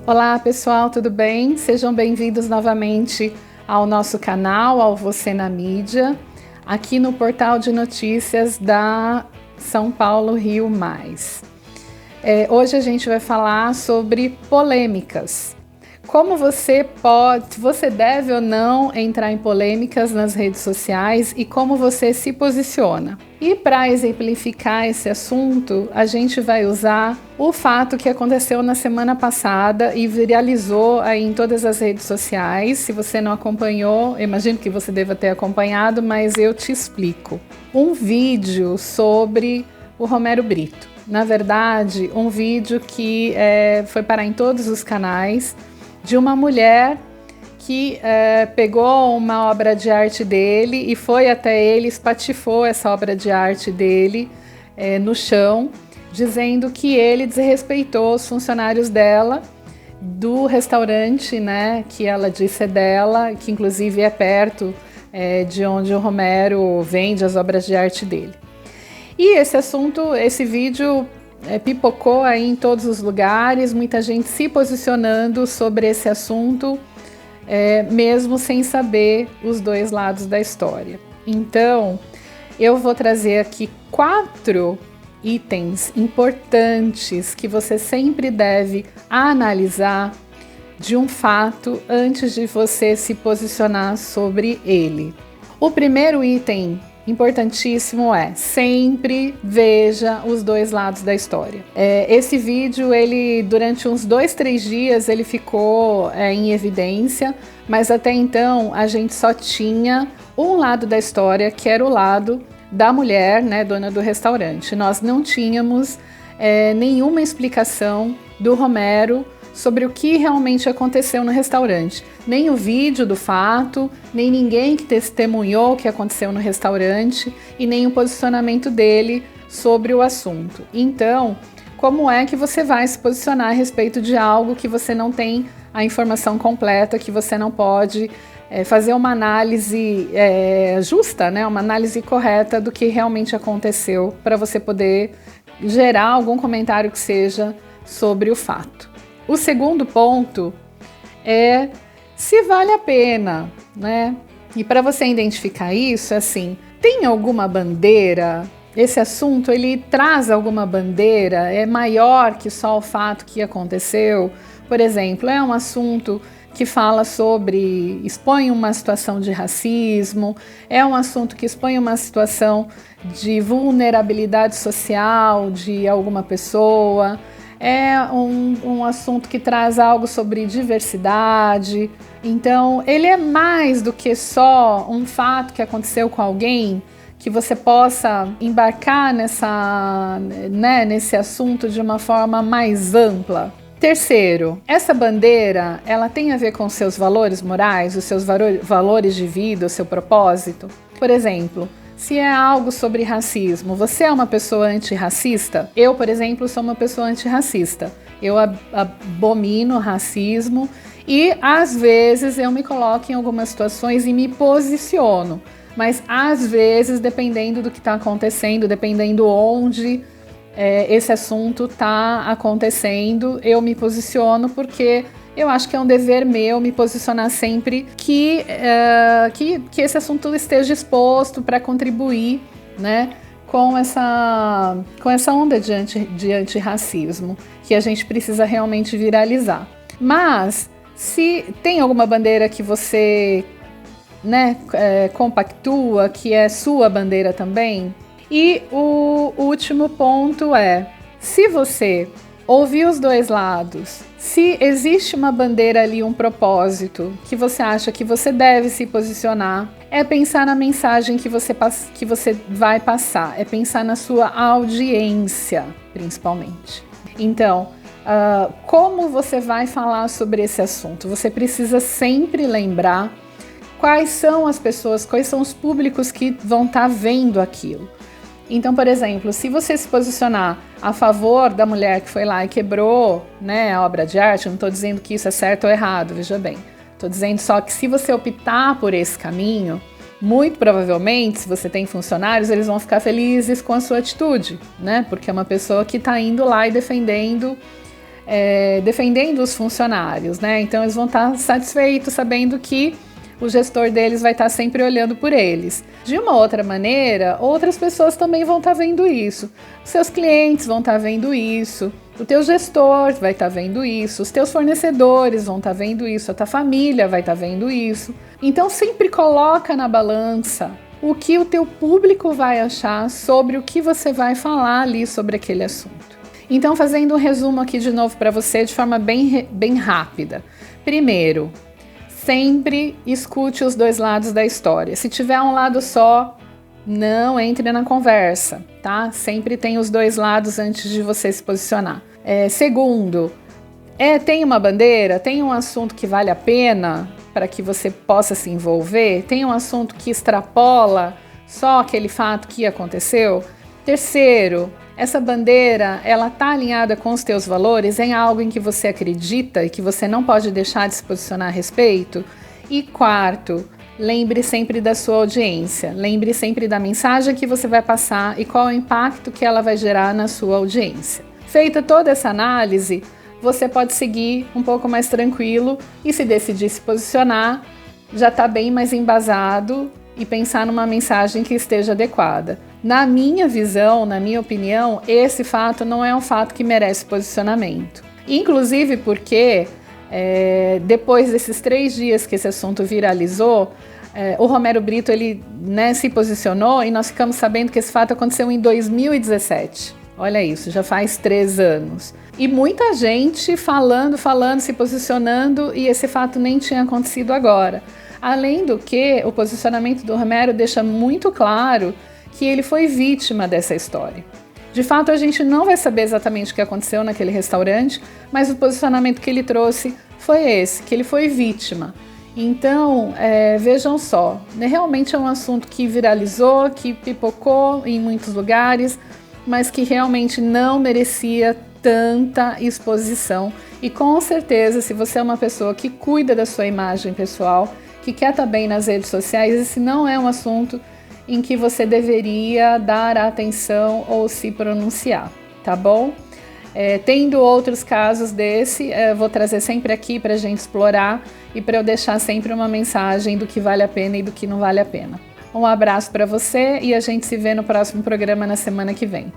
Olá pessoal, tudo bem? Sejam bem-vindos novamente ao nosso canal, ao Você na Mídia, aqui no portal de notícias da São Paulo Rio Mais. Hoje a gente vai falar sobre polêmicas. Como você deve ou não entrar em polêmicas nas redes sociais e como você se posiciona. E para exemplificar esse assunto, a gente vai usar o fato que aconteceu na semana passada e viralizou aí em todas as redes sociais. Se você não acompanhou, imagino que você deva ter acompanhado, mas eu te explico. Um vídeo sobre o Romero Brito. Na verdade, um vídeo que foi parar em todos os canais, de uma mulher que pegou uma obra de arte dele e foi até ele, espatifou essa obra de arte dele no chão, dizendo que ele desrespeitou os funcionários dela, do restaurante, né, que ela disse é dela, que inclusive é perto de onde o Romero vende as obras de arte dele. E esse vídeo pipocou aí em todos os lugares, muita gente se posicionando sobre esse assunto, mesmo sem saber os dois lados da história. Então, eu vou trazer aqui 4 itens importantes que você sempre deve analisar de um fato antes de você se posicionar sobre ele. O primeiro item importantíssimo sempre veja os dois lados da história. Esse vídeo, durante uns 2-3 dias, ele ficou em evidência, mas até então a gente só tinha um lado da história, que era o lado da mulher, né, dona do restaurante. Nós não tínhamos nenhuma explicação do Romero sobre o que realmente aconteceu no restaurante. Nem o vídeo do fato, nem ninguém que testemunhou o que aconteceu no restaurante e nem o posicionamento dele sobre o assunto. Então, como é que você vai se posicionar a respeito de algo que você não tem a informação completa, que você não pode fazer uma análise justa, né? Uma análise correta do que realmente aconteceu para você poder gerar algum comentário que seja sobre o fato. O segundo ponto é se vale a pena, né? E para você identificar isso, tem alguma bandeira? Esse assunto, ele traz alguma bandeira? É maior que só o fato que aconteceu? Por exemplo, é um assunto que fala expõe uma situação de racismo, é um assunto que expõe uma situação de vulnerabilidade social de alguma pessoa, é um assunto que traz algo sobre diversidade. Então, ele é mais do que só um fato que aconteceu com alguém, que você possa embarcar nesse assunto de uma forma mais ampla. Terceiro, essa bandeira, ela tem a ver com seus valores morais, os seus valores de vida, o seu propósito. Por exemplo, se é algo sobre racismo, você é uma pessoa antirracista? Eu, por exemplo, sou uma pessoa antirracista. Eu abomino racismo e, às vezes, eu me coloco em algumas situações e me posiciono. Mas, às vezes, dependendo do que está acontecendo, dependendo onde esse assunto está acontecendo, eu me posiciono porque eu acho que é um dever meu me posicionar sempre que esse assunto esteja exposto para contribuir, né, com essa onda de antirracismo que a gente precisa realmente viralizar. Mas se tem alguma bandeira que você compactua, que é sua bandeira também. E o último ponto se você ouvir os dois lados, se existe uma bandeira ali, um propósito que você acha que você deve se posicionar, é pensar na mensagem que você vai passar, é pensar na sua audiência, principalmente. Então, como você vai falar sobre esse assunto? Você precisa sempre lembrar quais são as pessoas, quais são os públicos que vão estar vendo aquilo. Então, por exemplo, se você se posicionar a favor da mulher que foi lá e quebrou, né, a obra de arte, não estou dizendo que isso é certo ou errado, veja bem. Estou dizendo só que se você optar por esse caminho, muito provavelmente, se você tem funcionários, eles vão ficar felizes com a sua atitude, né? Porque é uma pessoa que está indo lá e defendendo defendendo os funcionários, né? Então eles vão estar satisfeitos sabendo que o gestor deles vai estar sempre olhando por eles. De uma outra maneira, outras pessoas também vão estar vendo isso. Os seus clientes vão estar vendo isso, o teu gestor vai estar vendo isso, os teus fornecedores vão estar vendo isso, a tua família vai estar vendo isso. Então sempre coloca na balança o que o teu público vai achar sobre o que você vai falar ali sobre aquele assunto. Então, fazendo um resumo aqui de novo para você de forma bem rápida. Primeiro, sempre escute os dois lados da história. Se tiver um lado só, não entre na conversa, tá? Sempre tem os dois lados antes de você se posicionar. Segundo, tem uma bandeira? Tem um assunto que vale a pena para que você possa se envolver? Tem um assunto que extrapola só aquele fato que aconteceu? Terceiro, essa bandeira, ela está alinhada com os teus valores, em algo em que você acredita e que você não pode deixar de se posicionar a respeito? E quarto, lembre sempre da sua audiência, lembre sempre da mensagem que você vai passar e qual é o impacto que ela vai gerar na sua audiência. Feita toda essa análise, você pode seguir um pouco mais tranquilo e, se decidir se posicionar, já está bem mais embasado e pensar numa mensagem que esteja adequada. Na minha visão, na minha opinião, esse fato não é um fato que merece posicionamento. Inclusive porque, depois desses 3 dias que esse assunto viralizou, o Romero Britto ele, se posicionou e nós ficamos sabendo que esse fato aconteceu em 2017. Olha isso, já faz 3 anos. E muita gente falando, se posicionando, e esse fato nem tinha acontecido agora. Além do que, o posicionamento do Romero deixa muito claro que ele foi vítima dessa história. De fato, a gente não vai saber exatamente o que aconteceu naquele restaurante, mas o posicionamento que ele trouxe foi esse, que ele foi vítima. Então, vejam só, realmente é um assunto que viralizou, que pipocou em muitos lugares, mas que realmente não merecia tanta exposição. E com certeza, se você é uma pessoa que cuida da sua imagem pessoal, que quer estar bem nas redes sociais, esse não é um assunto em que você deveria dar atenção ou se pronunciar, tá bom? Tendo outros casos desse, vou trazer sempre aqui para a gente explorar e para eu deixar sempre uma mensagem do que vale a pena e do que não vale a pena. Um abraço para você e a gente se vê no próximo programa na semana que vem.